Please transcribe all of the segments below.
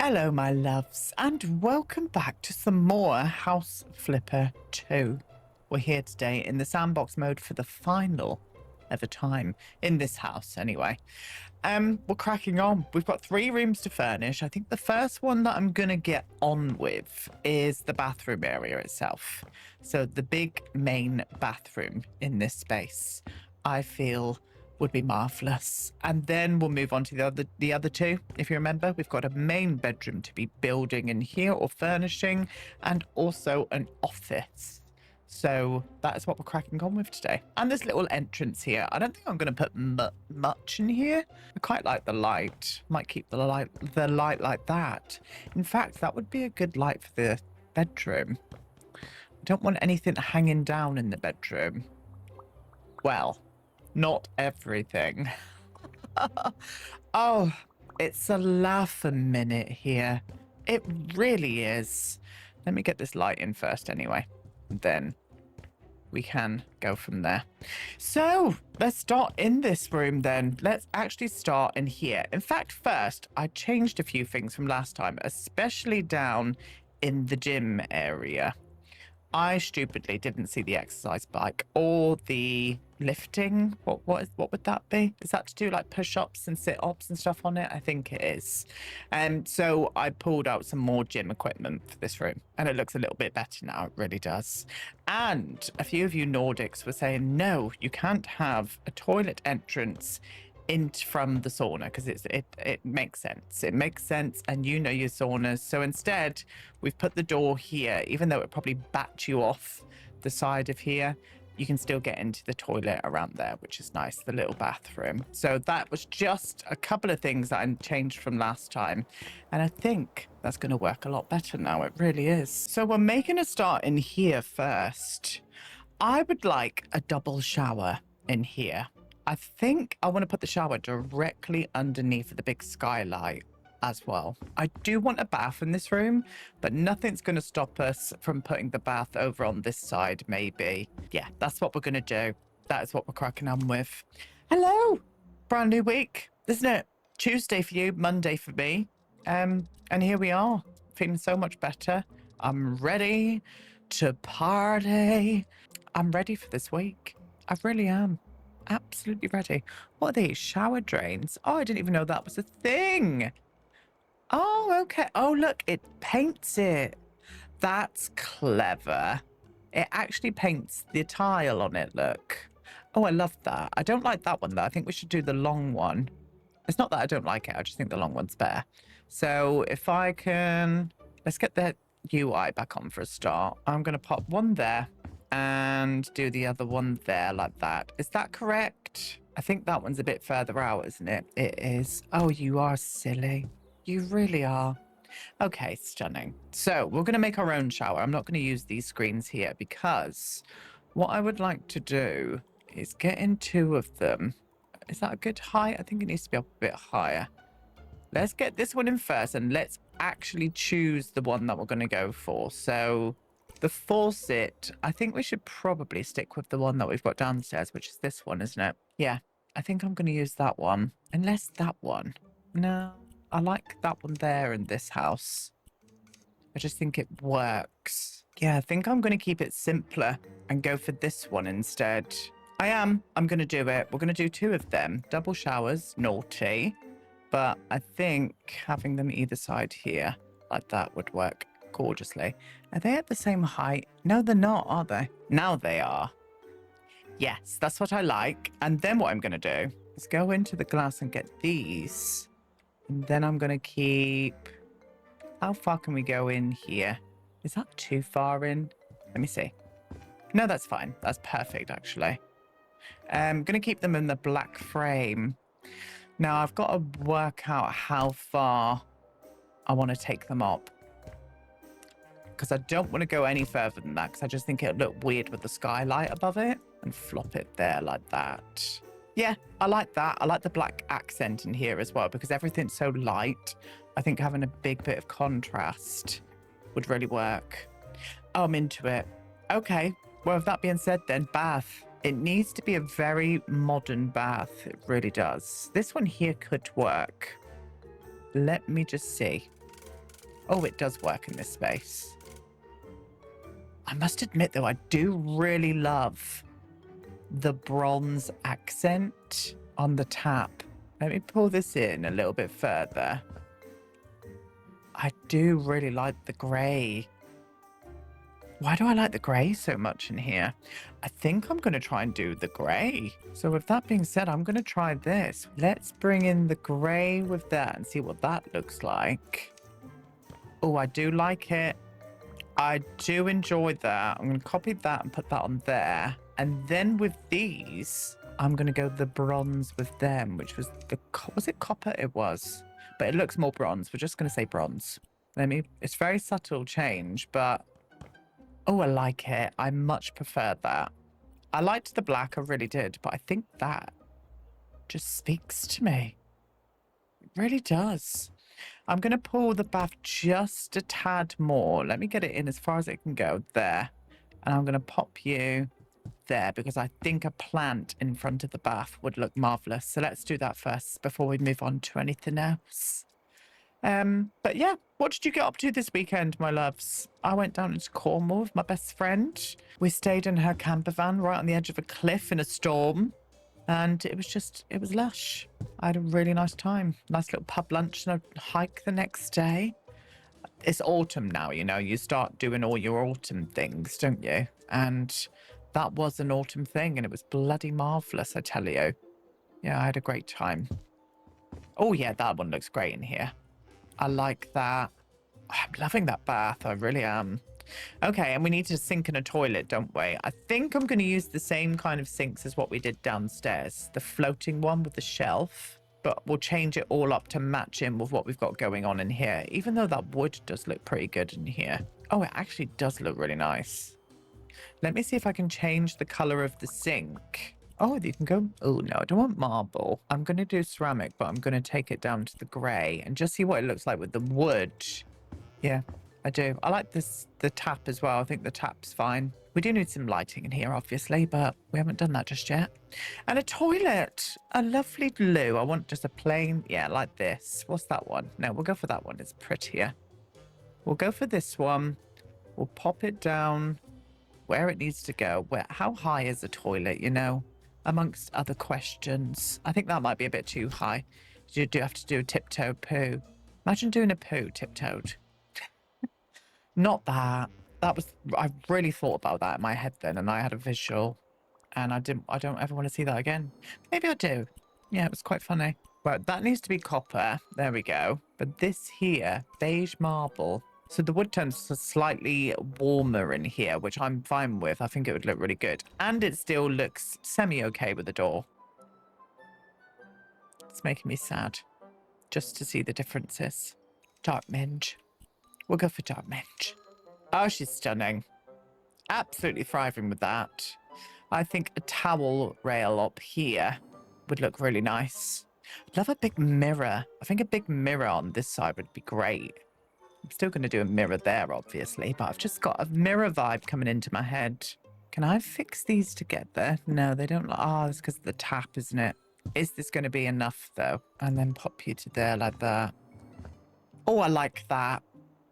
Hello, my loves, and welcome back to some more House Flipper 2. We're here today in the sandbox mode for the final ever time in this house, anyway. We're cracking on. We've got 3 rooms to furnish. I think the first one that I'm gonna get on with is the bathroom area itself. So the big main bathroom in this space, I feel would be marvelous. And then we'll move on to the other 2. If you remember, we've got a main bedroom to be building in here or furnishing, and also an office. So that is what we're cracking on with today. And this little entrance here, I don't think I'm going to put much in here. I quite like the light. Might keep the light like that. In fact, that would be a good light for the bedroom. I don't want anything hanging down in the bedroom. Well, not everything. Oh, it's a laugh a minute here. It really is. Let me get this light in first anyway. And then we can go from there. So let's start in this room then. Let's actually start in here. In fact, first, I changed a few things from last time, especially down in the gym area. I stupidly didn't see the exercise bike or the lifting. What would that be? Is that to do like push-ups and sit-ups and stuff on it? I think it is. And so I pulled out some more gym equipment for this room, and it looks a little bit better now. It really does. And a few of you Nordics were saying, no, you can't have a toilet entrance in from the sauna because it makes sense. It makes sense, and you know your saunas. So instead, we've put the door here, even though it probably bat you off the side of here. You can still get into the toilet around there, which is nice, the little bathroom. So that was just a couple of things that I changed from last time. And I think that's going to work a lot better now. It really is. So we're making a start in here first. I would like a double shower in here. I think I want to put the shower directly underneath the big skylight as well. I do want a bath in this room, but nothing's going to stop us from putting the bath over on this side, maybe. Yeah, that's what we're going to do. That is what we're cracking on with. Hello! Brand new week, isn't it? Tuesday for you, Monday for me. And here we are, feeling so much better. I'm ready to party. I'm ready for this week. I really am. Absolutely ready. What are these? Shower drains? Oh, I didn't even know that was a thing. Oh, okay. Oh, look, it paints it. That's clever. It actually paints the tile on it, look. Oh, I love that. I don't like that one, though. I think we should do the long one. It's not that I don't like it. I just think the long one's better. So if I can... Let's get the UI back on for a start. I'm going to pop one there and do the other one there like that. Is that correct? I think that one's a bit further out, isn't it? It is. Oh, you are silly. You really are. Okay, stunning. So we're going to make our own shower. I'm not going to use these screens here because what I would like to do is get in 2 of them. Is that a good height? I think it needs to be up a bit higher. Let's get this one in first and let's actually choose the one that we're going to go for. So the faucet, I think we should probably stick with the one that we've got downstairs, which is this one, isn't it? Yeah, I think I'm going to use that one. Unless that one. No, I like that one there in this house. I just think it works. Yeah, I think I'm going to keep it simpler and go for this one instead. I'm going to do it. We're going to do 2 of them. Double showers, naughty. But I think having them either side here, like that, would work gorgeously. Are they at the same height? No, they're not, are they? Now they are. Yes, that's what I like. And then what I'm going to do is go into the glass and get these. And then I'm going to keep... How far can we go in here? Is that too far in? Let me see. No, that's fine. That's perfect, actually. I'm going to keep them in the black frame. Now, I've got to work out how far I want to take them up. Because I don't want to go any further than that, because I just think it'll look weird with the skylight above it. And flop it there like that. Yeah, I like that. I like the black accent in here as well, because everything's so light. I think having a big bit of contrast would really work. Oh, I'm into it. Okay, well, with that being said then, bath. It needs to be a very modern bath. It really does. This one here could work. Let me just see. Oh, it does work in this space. I must admit, though, I do really love the bronze accent on the tap. Let me pull this in a little bit further. I do really like the grey. Why do I like the grey so much in here? I think I'm going to try and do the grey. So with that being said, I'm going to try this. Let's bring in the grey with that and see what that looks like. Oh, I do like it. I do enjoy that. I'm going to copy that and put that on there. And then with these, I'm going to go the bronze with them, which was was it copper? It was. But it looks more bronze. We're just going to say bronze. It's very subtle change, but oh, I like it. I much prefer that. I liked the black, I really did, but I think that just speaks to me. It really does. I'm going to pull the bath just a tad more. Let me get it in as far as it can go there. And I'm going to pop you there because I think a plant in front of the bath would look marvelous. So let's do that first before we move on to anything else. But yeah, what did you get up to this weekend, my loves? I went down into Cornwall with my best friend. We stayed in her camper van right on the edge of a cliff in a storm. And it was lush. I had a really nice time. Nice little pub lunch and a hike the next day. It's autumn now, you know, you start doing all your autumn things, don't you? And that was an autumn thing and it was bloody marvellous, I tell you. Yeah, I had a great time. Oh yeah, that one looks great in here. I like that. I'm loving that bath. I really am. Okay, and we need a sink and a toilet, don't we? I think I'm going to use the same kind of sinks as what we did downstairs. The floating one with the shelf. But we'll change it all up to match in with what we've got going on in here. Even though that wood does look pretty good in here. Oh, it actually does look really nice. Let me see if I can change the colour of the sink. Oh, you can go... Oh, no, I don't want marble. I'm going to do ceramic, but I'm going to take it down to the grey and just see what it looks like with the wood. Yeah, I do. I like the tap as well. I think the tap's fine. We do need some lighting in here, obviously, but we haven't done that just yet. And a toilet. A lovely blue. I want just a plain... Yeah, like this. What's that one? No, we'll go for that one. It's prettier. We'll go for this one. We'll pop it down where it needs to go. How high is a toilet, you know? Amongst other questions. I think that might be a bit too high. You do have to do a tiptoe poo. Imagine doing a poo tiptoed. Not that. I really thought about that in my head then, and I had a visual, and I don't ever want to see that again. Maybe I do. Yeah, it was quite funny. Right, that needs to be copper. There we go. But this here, beige marble. So the wood tones are slightly warmer in here, which I'm fine with. I think it would look really good. And it still looks semi-okay with the door. It's making me sad just to see the differences. Dark minge. We'll go for dark minge. Oh, she's stunning. Absolutely thriving with that. I think a towel rail up here would look really nice. I'd love a big mirror. I think a big mirror on this side would be great. I'm still going to do a mirror there, obviously, but I've just got a mirror vibe coming into my head. Can I fix these together? No, they don't. Oh, it's because of the tap, isn't it? Is this going to be enough, though? And then pop you to there like that. Oh, I like that.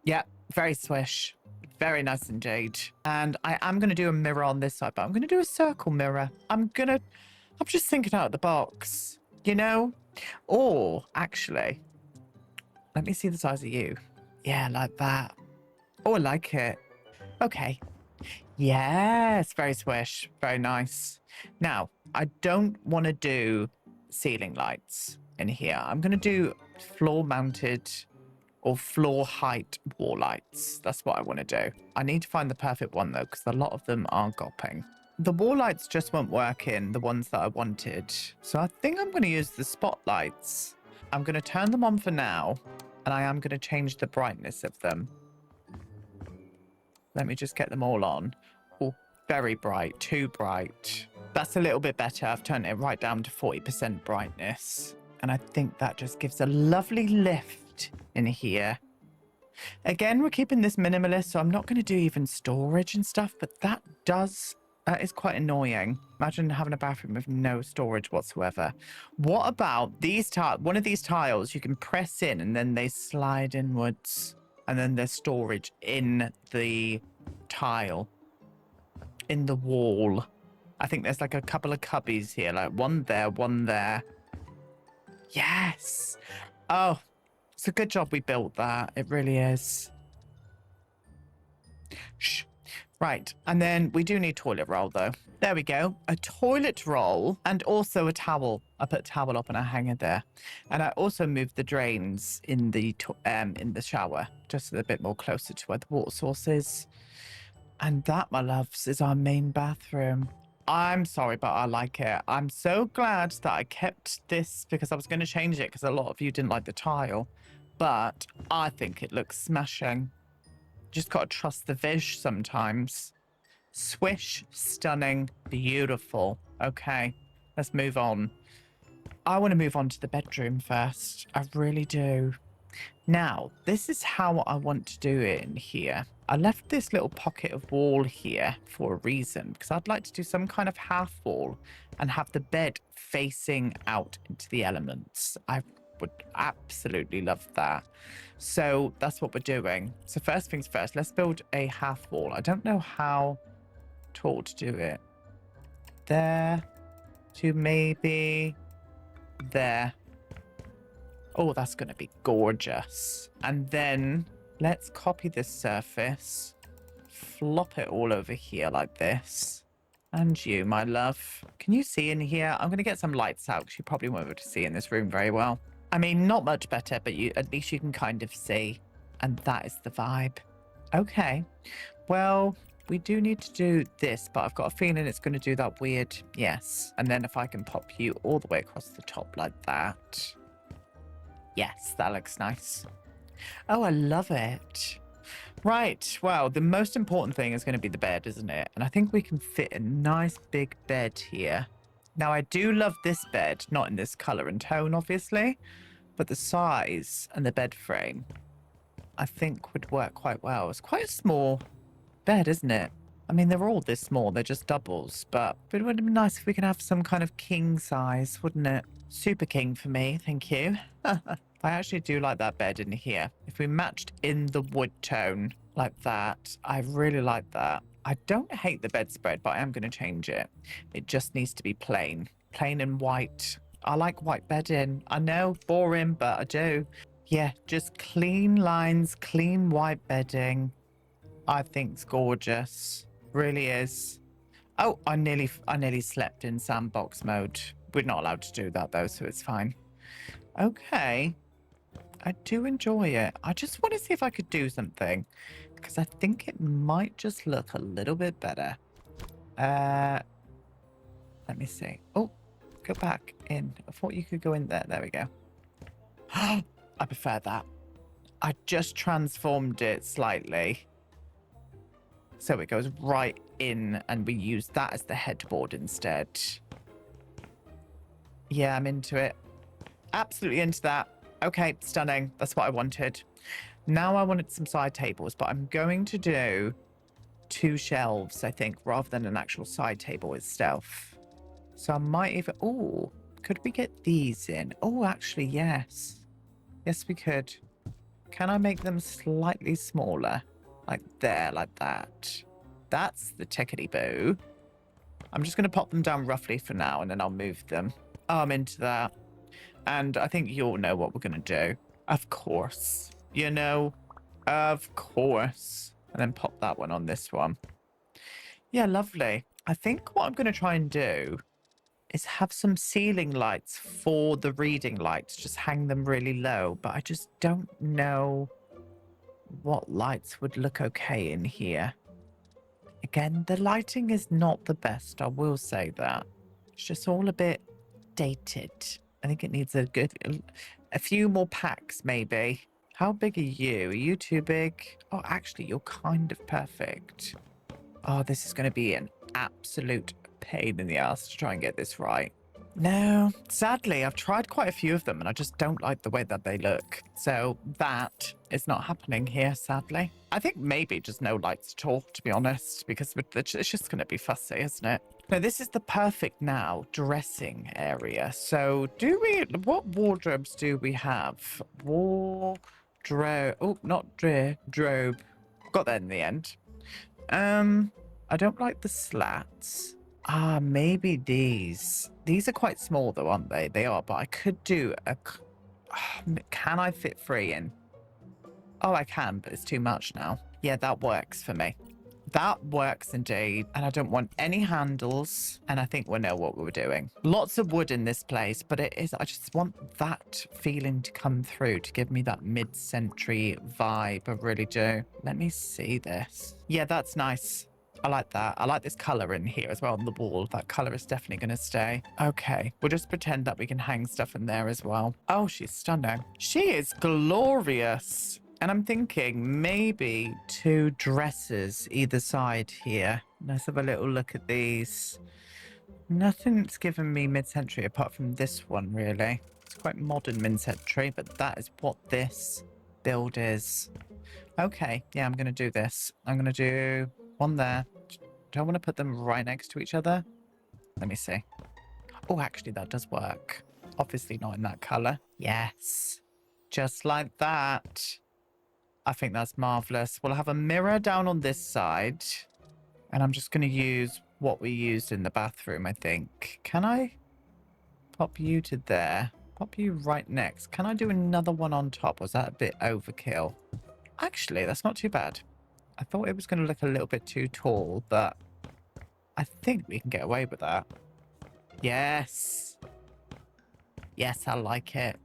Yeah, very swish. Very nice indeed. And I am going to do a mirror on this side, but I'm going to do a circle mirror. I'm just thinking out of the box, you know? Or, actually, let me see the size of you. Yeah, like that. Oh, I like it. Okay. Yes, very swish. Very nice. Now, I don't want to do ceiling lights in here. I'm going to do floor-mounted or floor height wall lights. That's what I want to do. I need to find the perfect one, though, because a lot of them are gopping. The wall lights just won't work in the ones that I wanted. So I think I'm going to use the spotlights. I'm going to turn them on for now. And I am going to change the brightness of them. Let me just get them all on. Oh, very bright. Too bright. That's a little bit better. I've turned it right down to 40% brightness. And I think that just gives a lovely lift in here. Again, we're keeping this minimalist, so I'm not going to do even storage and stuff. But that is quite annoying. Imagine having a bathroom with no storage whatsoever. What about these tiles? One of these tiles you can press in and then they slide inwards. And then there's storage in the tile, in the wall. I think there's like a couple of cubbies here, like one there, one there. Yes. Oh, it's a good job we built that. It really is. Shh. Right. And then we do need toilet roll, though. There we go. A toilet roll and also a towel. I put a towel up on a hanger there. And I also moved the drains in the shower, just a bit more closer to where the water source is. And that, my loves, is our main bathroom. I'm sorry, but I like it. I'm so glad that I kept this because I was going to change it because a lot of you didn't like the tile. But I think it looks smashing. Just got to trust the vish sometimes. Swish, stunning, beautiful. Okay, let's move on. I want to move on to the bedroom first. I really do. Now, this is how I want to do it in here. I left this little pocket of wall here for a reason, because I'd like to do some kind of half wall and have the bed facing out into the elements. I would absolutely love that. So that's what we're doing. So first things first, let's build a half wall. I don't know how tall to do it. There to maybe there. Oh, that's going to be gorgeous. And then let's copy this surface, flop it all over here like this. And you, my love, can you see in here? I'm going to get some lights out because you probably won't be able to see in this room very well. I mean, not much better, but at least you can kind of see. And that is the vibe. Okay. Well, we do need to do this, but I've got a feeling it's going to do that weird yes. And then if I can pop you all the way across the top like that. Yes, that looks nice. Oh, I love it. Right, well, the most important thing is going to be the bed, isn't it? And I think we can fit a nice big bed here. Now, I do love this bed, not in this colour and tone, obviously, but the size and the bed frame, I think would work quite well. It's quite a small bed, isn't it? I mean, they're all this small, they're just doubles, but it would be nice if we could have some kind of king size, wouldn't it? Super king for me, thank you. I actually do like that bed in here. If we matched in the wood tone like that, I really like that. I don't hate the bedspread, but I am going to change it. It just needs to be plain. Plain and white. I like white bedding. I know, boring, but I do. Yeah, just clean lines, clean white bedding. I think it's gorgeous. Really is. Oh, I nearly slept in sandbox mode. We're not allowed to do that though, so it's fine. Okay. I do enjoy it. I just want to see if I could do something because I think it might just look a little bit better. Let me see. Oh, go back in. I thought you could go in there. There we go. I prefer that. I just transformed it slightly. So it goes right in and we use that as the headboard instead. Yeah, I'm into it. Absolutely into that. Okay, stunning. That's what I wanted. Now I wanted some side tables, but I'm going to do 2 shelves, I think, rather than an actual side table itself. So I might even... Oh, could we get these in? Oh, actually, yes. Yes, we could. Can I make them slightly smaller? Like there, like that. That's the tickety-boo. I'm just going to pop them down roughly for now, and then I'll move them. Oh, I'm into that. And I think you'll know what we're going to do. Of course. You know, of course. And then pop that one on this one. Yeah, lovely. I think what I'm going to try and do is have some ceiling lights for the reading lights. Just hang them really low. But I just don't know what lights would look okay in here. Again, the lighting is not the best. I will say that. It's just all a bit dated. I think it needs a few more packs, maybe. How big are you? Are you too big? Oh, actually, you're kind of perfect. Oh, this is going to be an absolute pain in the ass to try and get this right. No, sadly, I've tried quite a few of them and I just don't like the way that they look. So that is not happening here, sadly. I think maybe just no lights at all, to be honest, because it's just going to be fussy, isn't it? Now, this is the perfect now dressing area. So what wardrobes do we have? Oh, not drobe. Got that in the end. I don't like the slats. Ah, maybe these. These are quite small though, aren't they? They are, but I could do a... Can I fit 3 in? Oh, I can, but it's too much now. Yeah, that works for me. That works indeed. And I don't want any handles. And I think we know what we were doing. Lots of wood in this place, but it is, I just want that feeling to come through to give me that mid-century vibe. I really do. Let me see this. Yeah, that's nice. I like that. I like this color in here as well on the wall. That color is definitely going to stay. Okay. We'll just pretend that we can hang stuff in there as well. Oh, she's stunning. She is glorious. And I'm thinking maybe 2 dresses either side here. Let's have a little look at these. Nothing's given me mid-century apart from this one, really. It's quite modern mid-century, but that is what this build is. Okay, yeah, I'm going to do this. I'm going to do one there. Do I want to put them right next to each other? Let me see. Oh, actually, that does work. Obviously not in that color. Yes. Just like that. I think that's marvelous. We'll have a mirror down on this side. And I'm just going to use what we used in the bathroom, I think. Can I pop you to there? Pop you right next. Can I do another one on top? Was that a bit overkill? Actually, that's not too bad. I thought it was going to look a little bit too tall, but I think we can get away with that. Yes. Yes, I like it.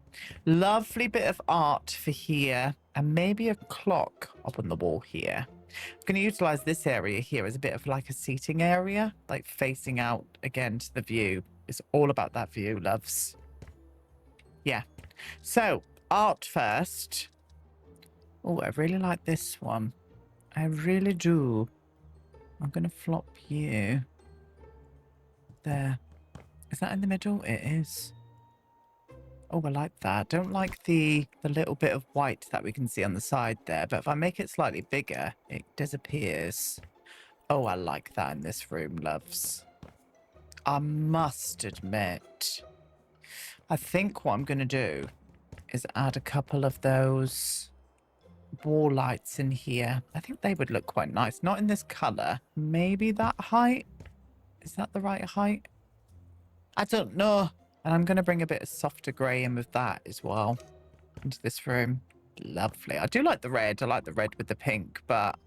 Lovely bit of art for here. And maybe a clock up on the wall here. I'm going to utilize this area here as a bit of like a seating area, like facing out again to the view. It's all about that view, loves. Yeah. So, art first. Oh, I really like this one. I really do. I'm going to flop you. There. Is that in the middle? It is. Oh, I like that. Don't like the little bit of white that we can see on the side there. But if I make it slightly bigger, it disappears. Oh, I like that in this room, loves. I must admit, I think what I'm going to do is add a couple of those wall lights in here. I think they would look quite nice. Not in this color. Maybe that height? Is that the right height? I don't know. And I'm going to bring a bit of softer grey in with that as well into this room. Lovely. I do like the red. I like the red with the pink, but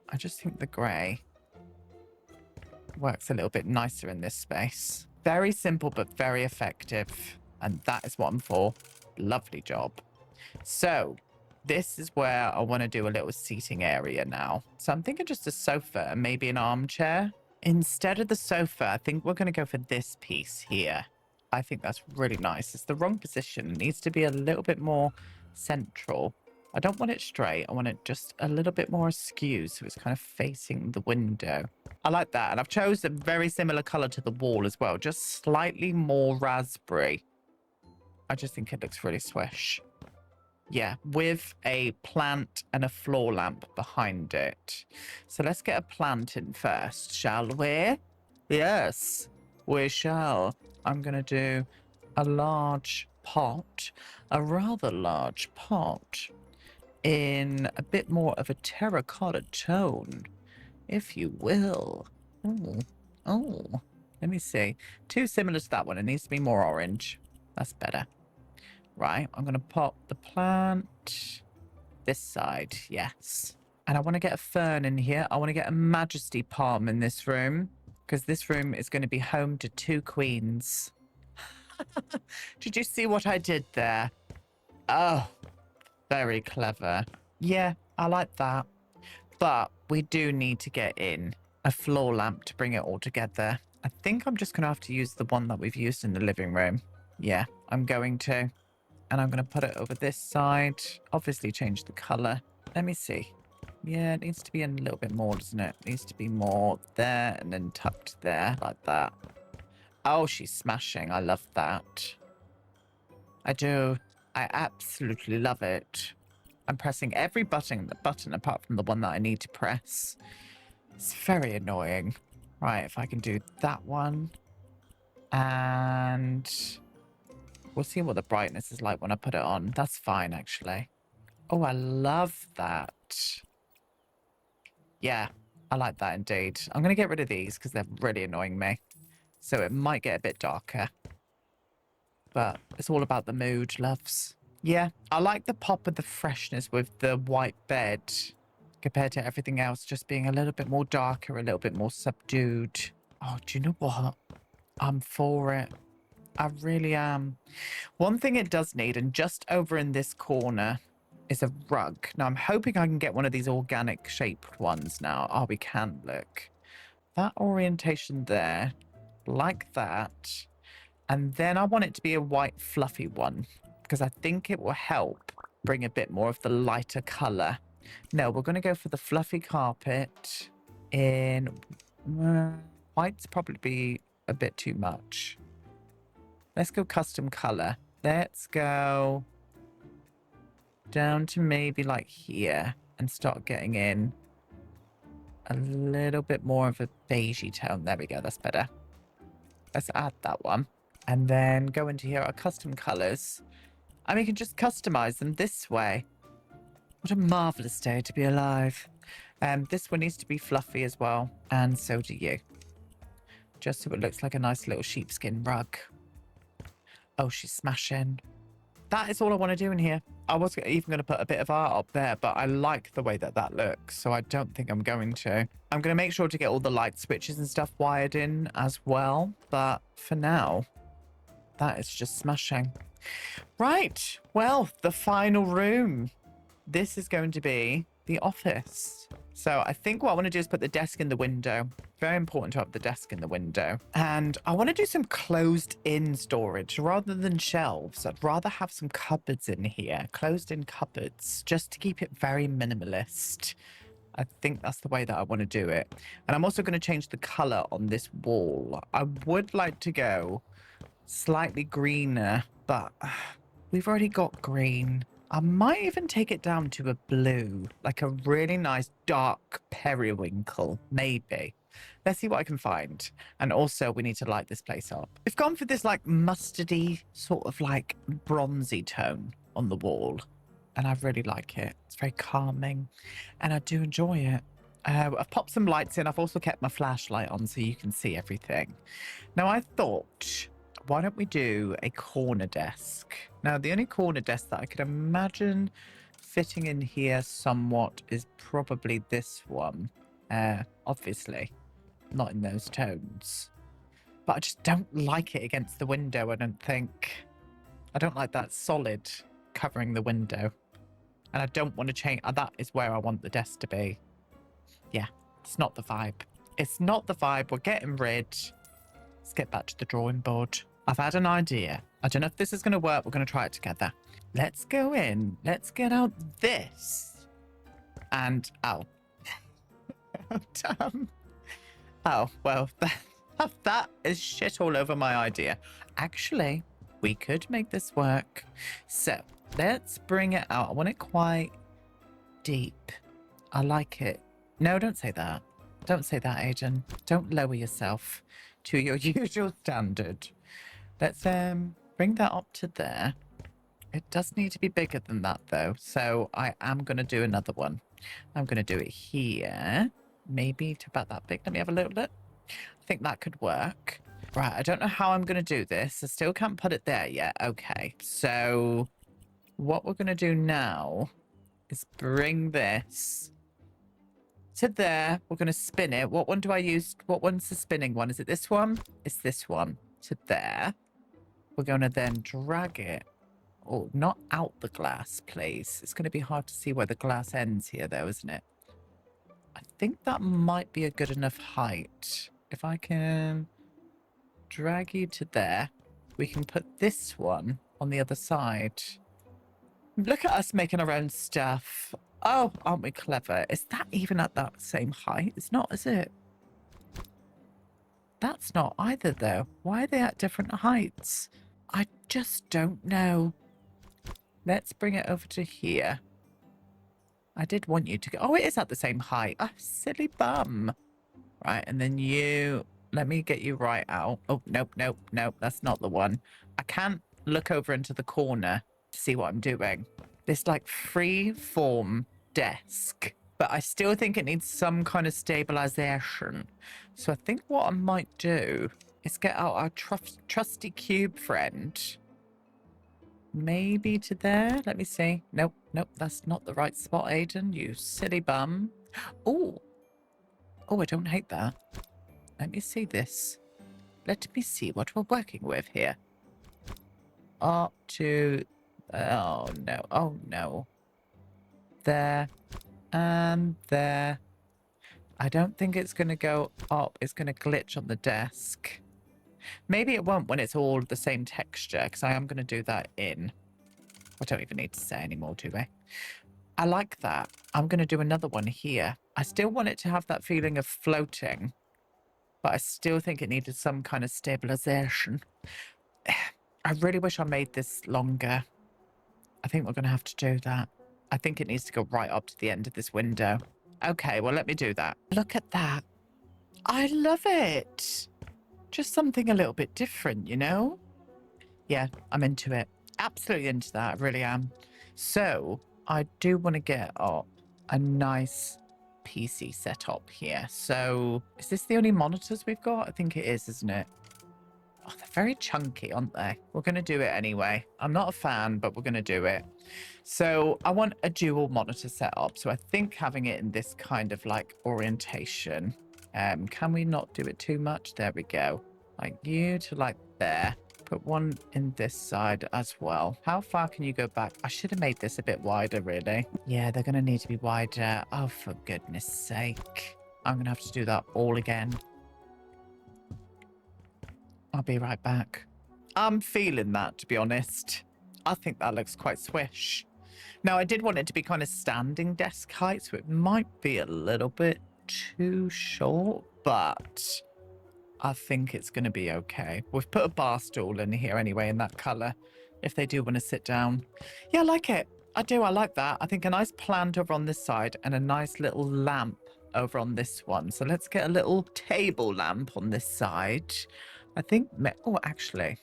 I just think the grey works a little bit nicer in this space. Very simple, but very effective. And that is what I'm for. Lovely job. So this is where I want to do a little seating area now. So I'm thinking just a sofa and maybe an armchair. Instead of the sofa, I think we're going to go for this piece here. I think that's really nice. It's the wrong position. It needs to be a little bit more central. I don't want it straight. I want it just a little bit more askew, so it's kind of facing the window. I like that. And I've chosen a very similar color to the wall as well, just slightly more raspberry. I just think it looks really swish. Yeah, with a plant and a floor lamp behind it. So let's get a plant in first, shall we? Yes, we shall. I'm going to do a large pot, a rather large pot, in a bit more of a terracotta tone, if you will. Oh, oh, let me see. Too similar to that one. It needs to be more orange. That's better. Right, I'm going to pop the plant this side, yes. And I want to get a fern in here. I want to get a majesty palm in this room, because this room is going to be home to 2 queens. Did you see what I did there? Oh, very clever. Yeah, I like that. But we do need to get in a floor lamp to bring it all together. I think I'm just going to have to use the one that we've used in the living room. Yeah, I'm going to. And I'm going to put it over this side. Obviously change the color. Let me see. Yeah, it needs to be in a little bit more, doesn't it? It needs to be more there and then tucked there like that. Oh, she's smashing. I love that. I do. I absolutely love it. I'm pressing every button apart from the one that I need to press. It's very annoying. Right, if I can do that one. And We'll see what the brightness is like when I put it on. That's fine, actually. Oh, I love that. Yeah, I like that indeed. I'm going to get rid of these because they're really annoying me. So it might get a bit darker. But it's all about the mood, loves. Yeah, I like the pop of the freshness with the white bed compared to everything else just being a little bit more darker, a little bit more subdued. Oh, do you know what? I'm for it. I really am. One thing it does need, and just over in this corner, is a rug. Now, I'm hoping I can get one of these organic shaped ones now. Oh, we can, look. That orientation there, like that. And then I want it to be a white fluffy one because I think it will help bring a bit more of the lighter colour. No, we're going to go for the fluffy carpet in white's probably be a bit too much. Let's go custom colour. Let's go down to maybe like here and start getting in a little bit more of a beigey tone. There we go. That's better. Let's add that one. And then go into here, our custom colors. And we can just customize them this way. What a marvelous day to be alive. This one needs to be fluffy as well. And so do you. Just so it looks like a nice little sheepskin rug. Oh, she's smashing. That is all I want to do in here. I was even going to put a bit of art up there, but I like the way that that looks, so I don't think I'm going to. I'm going to make sure to get all the light switches and stuff wired in as well, but for now, that is just smashing. Right, well, the final room. This is going to be the office. So I think what I want to do is put the desk in the window. Very important to have the desk in the window. And I want to do some closed-in storage rather than shelves. I'd rather have some cupboards in here, closed-in cupboards, just to keep it very minimalist. I think that's the way that I want to do it. And I'm also going to change the color on this wall. I would like to go slightly greener, but we've already got green. I might even take it down to a blue, like a really nice dark periwinkle, maybe. Let's see what I can find. And also, we need to light this place up. We've gone for this like mustardy, sort of like bronzy tone on the wall. And I really like it. It's very calming. And I do enjoy it. I've popped some lights in. I've also kept my flashlight on so you can see everything. Now, I thought, why don't we do a corner desk? Now, the only corner desk that I could imagine fitting in here somewhat is probably this one. Obviously, not in those tones. But I just don't like it against the window, I don't think. I don't like that solid covering the window. And I don't want to change. That is where I want the desk to be. Yeah, it's not the vibe. It's not the vibe. We're getting rid. Let's get back to the drawing board. I've had an idea. I don't know if this is going to work. We're going to try it together. Let's go in. Let's get out this. And, oh. Damn. Oh, well, that is shit all over my idea. Actually, we could make this work. So, let's bring it out. I want it quite deep. I like it. No, don't say that. Don't say that, Aiden. Don't lower yourself to your usual standard. Let's bring that up to there. It does need to be bigger than that, though. So I am going to do another one. I'm going to do it here. Maybe to about that big. Let me have a little look. I think that could work. Right, I don't know how I'm going to do this. I still can't put it there yet. Okay, so what we're going to do now is bring this to there. We're going to spin it. What one do I use? What one's the spinning one? Is it this one? It's this one. To there. We're going to then drag it. Oh, not out the glass, please. It's going to be hard to see where the glass ends here, though, isn't it? I think that might be a good enough height. If I can drag you to there, we can put this one on the other side. Look at us making our own stuff. Oh, aren't we clever? Is that even at that same height? It's not, is it? That's not either, though. Why are they at different heights? I just don't know. Let's bring it over to here. I did want you to go. Oh, it is at the same height. Ah, silly bum. Right, and then you... Let me get you right out. Oh, nope, nope, nope. That's not the one. I can't look over into the corner to see what I'm doing. This like free form desk, but I still think it needs some kind of stabilization. So I think what I might do is get out our trusty cube friend. Maybe to there. Let me see. Nope, nope, that's not the right spot, Aiden. You silly bum. Oh, I don't hate that. Let me see this. Let me see what we're working with here. Up to... Oh, no. Oh, no. There. And there. I don't think it's going to go up. It's going to glitch on the desk. Maybe it won't when it's all the same texture, because I am going to do that in. I don't even need to say anymore, do I? I like that. I'm going to do another one here. I still want it to have that feeling of floating, but I still think it needed some kind of stabilization. I really wish I made this longer. I think we're going to have to do that. I think it needs to go right up to the end of this window. Okay, well, let me do that. Look at that. I love it. Just something a little bit different, you know? Yeah, I'm into it. Absolutely into that. I really am. So I do want to get up a nice PC setup here. So is this the only monitors we've got? I think it is, isn't it? Oh, they're very chunky, aren't they? We're going to do it anyway. I'm not a fan, but we're going to do it. So I want a dual monitor setup. So I think having it in this kind of like orientation. Can we not do it too much? There we go. Like you to like there. Put one in this side as well. How far can you go back? I should have made this a bit wider, really. Yeah, they're going to need to be wider. Oh, for goodness sake. I'm going to have to do that all again. I'll be right back. I'm feeling that, to be honest. I think that looks quite swish. Now, I did want it to be kind of standing desk height, so it might be a little bit too short, but I think it's going to be okay. We've put a bar stool in here anyway in that colour, if they do want to sit down. Yeah, I like it. I do. I like that. I think a nice plant over on this side and a nice little lamp over on this one. So let's get a little table lamp on this side. I think... Oh, actually,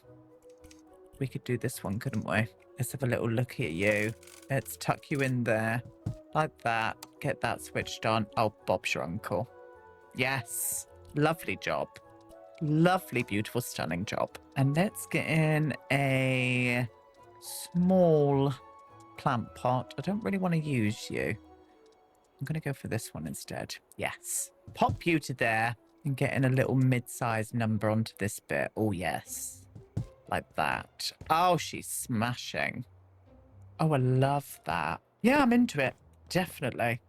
we could do this one, couldn't we? Let's have a little look at you. Let's tuck you in there. Like that. Get that switched on. Oh, Bob's your uncle. Yes. Lovely job. Lovely, beautiful, stunning job. And let's get in a small plant pot. I don't really want to use you. I'm going to go for this one instead. Yes. Pop you to there and get in a little mid-sized number onto this bit. Oh, yes. Like that. Oh, she's smashing. Oh, I love that. Yeah, I'm into it. Definitely.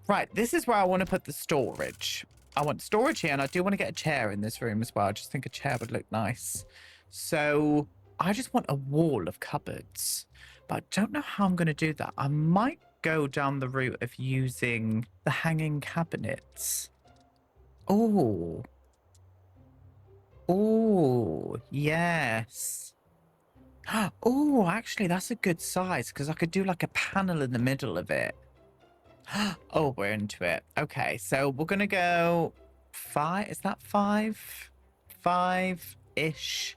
Right, this is where I want to put the storage. I want storage here, and I do want to get a chair in this room as well. I just think a chair would look nice. So I just want a wall of cupboards, but I don't know how I'm going to do that. I might go down the route of using the hanging cabinets. Oh. Oh, yes. Oh, actually, that's a good size because I could do like a panel in the middle of it. Oh, we're into it. Okay, so we're going to go 5. Is that 5? 5-ish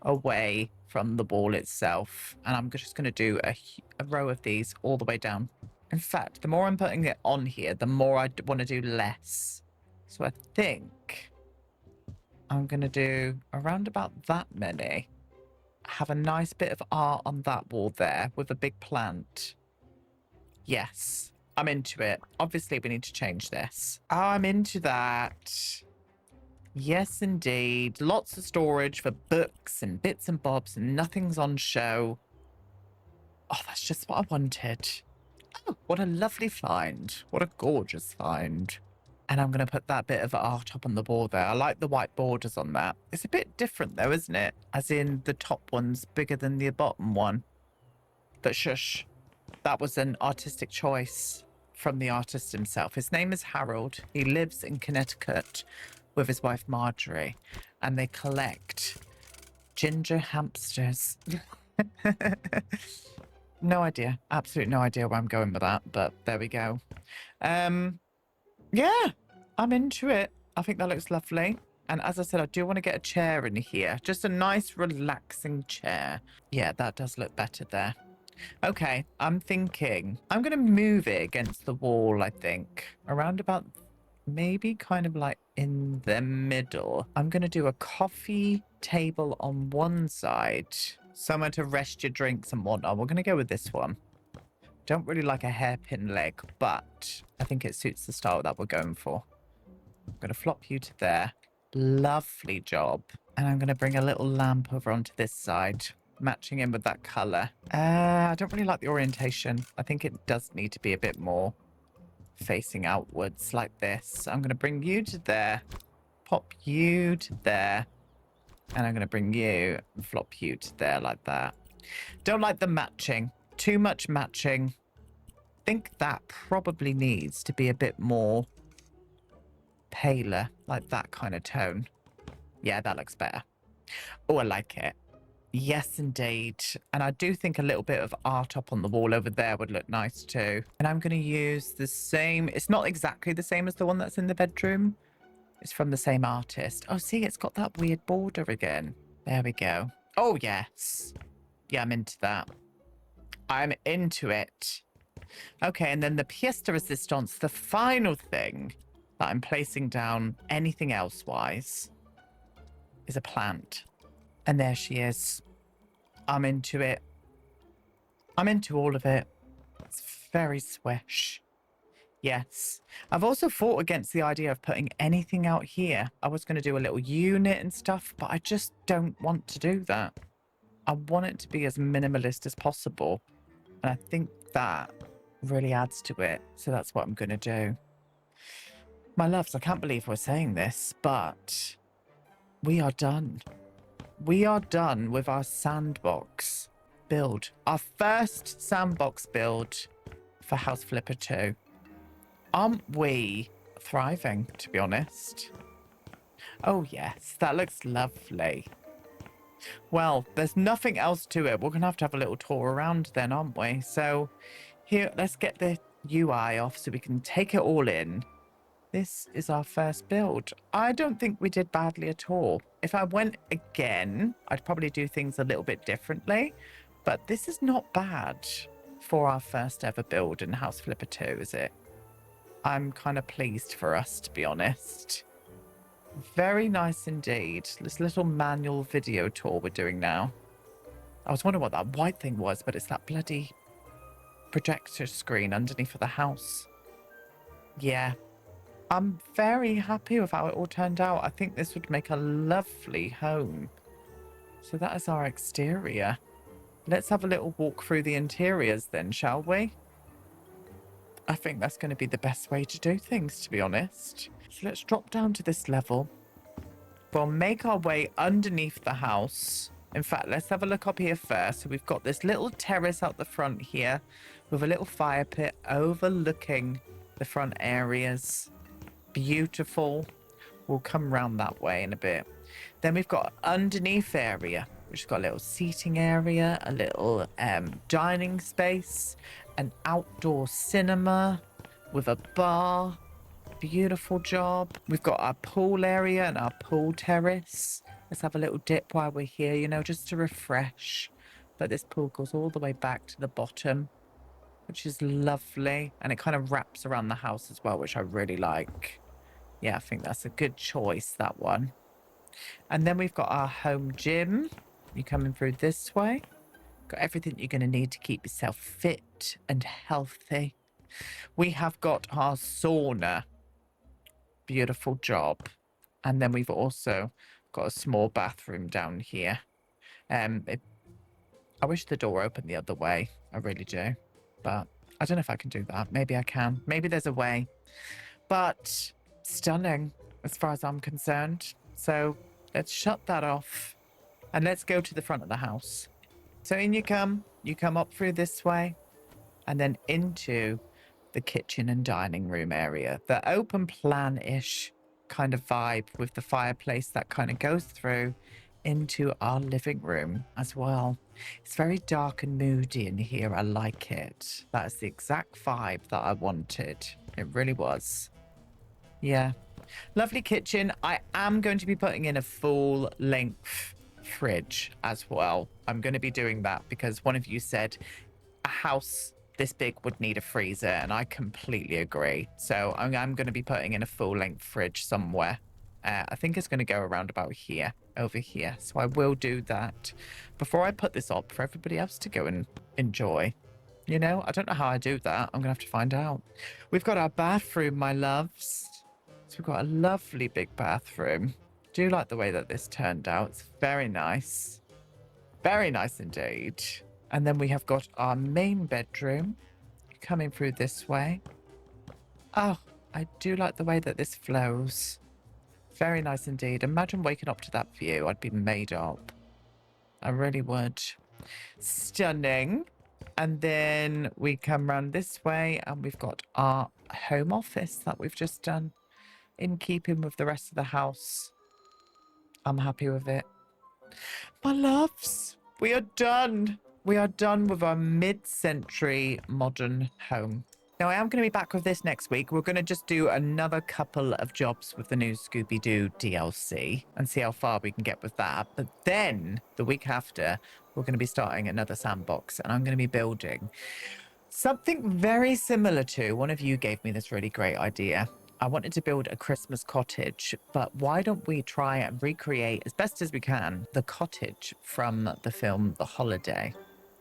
away from the wall itself. And I'm just going to do a row of these all the way down. In fact, the more I'm putting it on here, the more I want to do less. So I think I'm going to do around about that many. Have a nice bit of art on that wall there with a big plant. Yes. I'm into it. Obviously, we need to change this. Oh, I'm into that. Yes, indeed. Lots of storage for books and bits and bobs, and nothing's on show. Oh, that's just what I wanted. Oh, what a lovely find. What a gorgeous find. And I'm going to put that bit of art up on the wall there. I like the white borders on that. It's a bit different though, isn't it? As in the top one's bigger than the bottom one. But shush. That was an artistic choice from the artist himself. His name is Harold. He lives in Connecticut with his wife Marjorie, and they collect ginger hamsters. No idea. Absolutely no idea where I'm going with that, but there we go. Yeah, I'm into it. I think that looks lovely. And as I said, I do want to get a chair in here. Just a nice, relaxing chair. Yeah, that does look better there. Okay, I'm thinking I'm going to move it against the wall, I think. Around about maybe kind of like in the middle. I'm going to do a coffee table on one side. Somewhere to rest your drinks and whatnot. We're going to go with this one. Don't really like a hairpin leg, but I think it suits the style that we're going for. I'm going to flop you to there. Lovely job. And I'm going to bring a little lamp over onto this side, matching in with that colour. I don't really like the orientation. I think it does need to be a bit more facing outwards like this. I'm going to bring you to there, pop you to there, and I'm going to bring you and flop you to there like that. Don't like the matching. Too much matching. Think that probably needs to be a bit more paler, like that kind of tone. Yeah, that looks better. Oh, I like it. Yes, indeed. And I do think a little bit of art up on the wall over there would look nice too. And I'm going to use the same. It's not exactly the same as the one that's in the bedroom. It's from the same artist. Oh, see, it's got that weird border again. There we go. Oh, yes. Yeah, I'm into that. I'm into it. Okay, and then the pièce de résistance, the final thing that I'm placing down anything else-wise is a plant. And there she is. I'm into it. I'm into all of it. It's very swish. Yes. I've also fought against the idea of putting anything out here. I was going to do a little unit and stuff, but I just don't want to do that. I want it to be as minimalist as possible. And I think that really adds to it. So that's what I'm going to do. My loves, I can't believe we're saying this, but we are done. We are done with our sandbox build. Our first sandbox build for House Flipper 2. Aren't we thriving, to be honest? Oh, yes. That looks lovely. Well, there's nothing else to it. We're going to have a little tour around then, aren't we? So here, let's get the UI off so we can take it all in. This is our first build. I don't think we did badly at all. If I went again, I'd probably do things a little bit differently. But this is not bad for our first ever build in House Flipper 2, is it? I'm kind of pleased for us, to be honest. Very nice indeed. This little manual video tour we're doing now. I was wondering what that white thing was, but it's that bloody projector screen underneath of the house. Yeah. I'm very happy with how it all turned out. I think this would make a lovely home. So that is our exterior. Let's have a little walk through the interiors then, shall we? I think that's going to be the best way to do things, to be honest. So let's drop down to this level. We'll make our way underneath the house. In fact, let's have a look up here first. So we've got this little terrace out the front here with a little fire pit overlooking the front areas. Beautiful. We'll come round that way in a bit. Then we've got underneath area, which has got a little seating area, a little dining space, an outdoor cinema with a bar. Beautiful job. We've got our pool area and our pool terrace. Let's have a little dip while we're here, you know, just to refresh. But this pool goes all the way back to the bottom, which is lovely. And it kind of wraps around the house as well, which I really like. Yeah, I think that's a good choice, that one. And then we've got our home gym. You're coming through this way. Got everything you're going to need to keep yourself fit and healthy. We have got our sauna. Beautiful job. And then we've also got a small bathroom down here. I wish the door opened the other way. I really do. But I don't know if I can do that. Maybe I can. Maybe there's a way. But stunning as far as I'm concerned. So let's shut that off and let's go to the front of the house. So in you come up through this way and then into the kitchen and dining room area. The open plan-ish kind of vibe with the fireplace that kind of goes through into our living room as well. It's very dark and moody in here. I like it. That is the exact vibe that I wanted. It really was. Yeah, Lovely kitchen. I am going to be putting in a full length fridge as well. I'm going to be doing that because one of you said a house this big would need a freezer, and I completely agree. So I'm going to be putting in a full length fridge somewhere. I think it's going to go around about here, over here. So I will do that before I put this up for everybody else to go and enjoy. You know, I don't know how I do that. I'm going to have to find out. We've got our bathroom, my loves. So we've got a lovely big bathroom. Do like the way that this turned out. It's very nice. Very nice indeed. And then we have got our main bedroom coming through this way. Oh, I do like the way that this flows. Very nice indeed. Imagine waking up to that view. I'd be made up. I really would. Stunning. And then we come around this way and we've got our home office that we've just done in keeping with the rest of the house. I'm happy with it. My loves, we are done. We are done with our mid-century modern home. Now, I am going to be back with this next week. We're going to just do another couple of jobs with the new Scooby-Doo DLC and see how far we can get with that. But then the week after, we're going to be starting another sandbox, and I'm going to be building something very similar to, one of you gave me this really great idea. I wanted to build a Christmas cottage, but why don't we try and recreate as best as we can the cottage from the film The Holiday?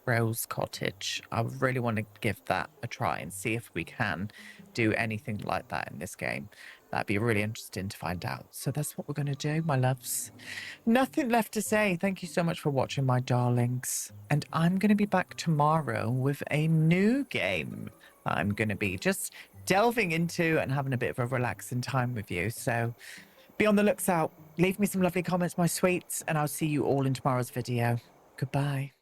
Rose Cottage. I really want to give that a try and see if we can do anything like that in this game. That'd be really interesting to find out. So that's what we're going to do, my loves. Nothing left to say. Thank you so much for watching, my darlings. And I'm going to be back tomorrow with a new game that I'm going to be just delving into and having a bit of a relaxing time with you. So be on the lookout. Leave me some lovely comments, my sweets, and I'll see you all in tomorrow's video. Goodbye.